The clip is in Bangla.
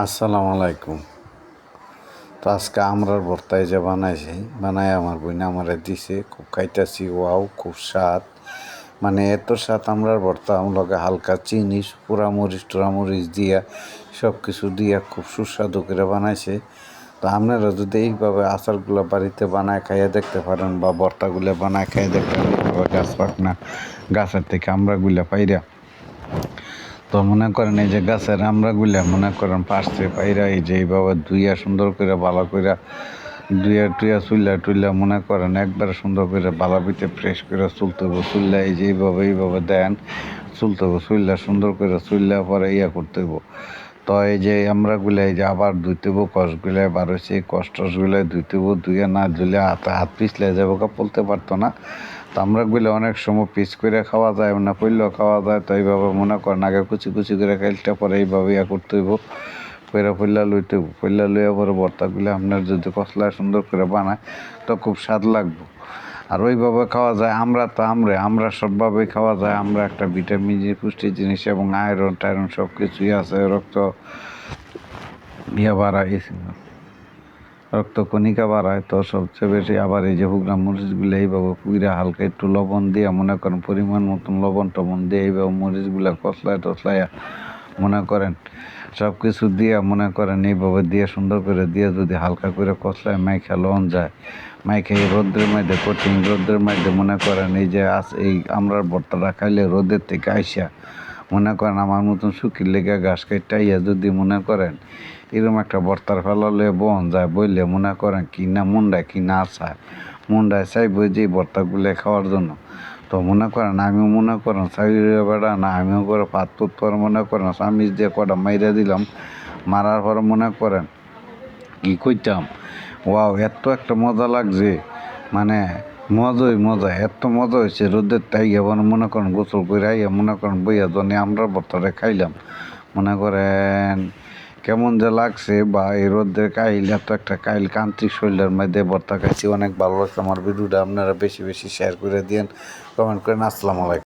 আসসালামু আলাইকুম। তো আজকে আমরার ভর্তায় যে বানাইছি বানাই আমার বোন আমারে দিছে, খুব খাইতেছি, ওয়াও খুব স্বাদ। মানে এত স্বাদ আমরার ভর্তা, লগে হালকা চিনি পোড়ামরিচ টোড়ামরিচ দিয়া সব কিছু দিয়া খুব সুস্বাদু করে বানাইছে। তো আপনারা যদি এইভাবে আচারগুলো বাড়িতে বানায় খাইয়ে দেখতে পারেন বা ভর্তাগুলো বানায় খাইয়ে দেখতে পারেন, এইভাবে গাছ পাকনা গাছের থেকে আমরাগুলো পাইরা, তো মনে করেন এই যে গাছের আমরাগুলা মনে করেন পাশে পাইরা এই যে এইভাবে ধুইয়া সুন্দর করে ভালো করে ধুইয়া টুইয়া চুল্লা মনে করেন একবারে সুন্দর করে বালাপিতে ফ্রেশ করে চুলতে হবো। চুল্লা এই যে এইভাবে দেন চুলতে হবো, চুল্লা সুন্দর করে চুল্লা পরে করতে হবো। তো এই যে আমরাগুলা এই যে আবার ধুইতে হবো, কষগুলায় বার হয়েছে, কষ্টগুলায় ধুইতে হবো, ধুইয়া না ধুলে হাত পিছলে যাবো, বলতে পারতো না। তো আমরাগুলো অনেক সময় পিস করে খাওয়া যায়, না পইলেও খাওয়া যায়। তো এইভাবে মনে করেন আগে কুচি কুচি করে খাইলটা পরে এইভাবে করতে হইব, পয়লা লইতে হইব। পয়লা লইয়া পরে ভর্তাগুলো আপনার যদি কষলায় সুন্দর করে বানায় তো খুব স্বাদ লাগবে। আর ওইভাবে খাওয়া যায়। আমরা সবভাবেই খাওয়া যায়। আমরা একটা ভিটামিন পুষ্টি জিনিস এবং আয়রন টায়রন সব কিছুই আছে। রক্ত কণিকা বাড়ায়। তো সবচেয়ে বেশি আবার এই যে হুগলা মরিচগুলো এইভাবে পুইরা হালকা একটু লবণ দিয়ে মনে করেন পরিমাণ মতন লবণ টবণ দিয়ে এইভাবে মরিচগুলো কষলায় মনে করেন সব কিছু দিয়ে মনে করেন এইভাবে দিয়ে সুন্দর করে দিয়ে যদি হালকা করে কষলায় মাইখা লন যায়, মাইখা এই রোদ্রের মধ্যে কঠিন রোদ্রের মধ্যে মনে করেন এই যে এই আমরার ভর্তাটা খাইলে রোদের থেকে আইসা মনে করেন আমার মতন শুকির লেগে ঘাস কেটাইয়া যদি মনে করেন এরকম একটা ভর্তার ফেলালে বন যায় বললে মনে করেন কি না মুন্ডায় কি না চায়, মুন্ডায় চাইব যে ভর্তাগুলো খাওয়ার জন্য। তো মনে করেন আমিও মনে করেন চাইলে বেড়া না, আমিও করে পাত পর মনে করেন চামিচ দিয়ে কটা মাইরা দিলাম, মারার পর মনে করেন কি কইতাম, ওয়াও এত একটা মজা লাগছে, মানে মজা এত মজা হয়েছে। রোদের তাই এবার মনে করেন গোসল করে আইয়া মনে করেন বইয়া জনে আমরা ভর্তাটা খাইলাম, মনে করেন কেমন যে লাগছে। বা এই রোদের কাইল এত একটা কাইল কান্ত্রিক শরীরের মধ্যে ভর্তা খাইছি, অনেক ভালো লাগছে। আমার ভিডিওটা আপনারা বেশি বেশি শেয়ার করে দিন, কমেন্ট করেন। আসসালামু আলাইকুম।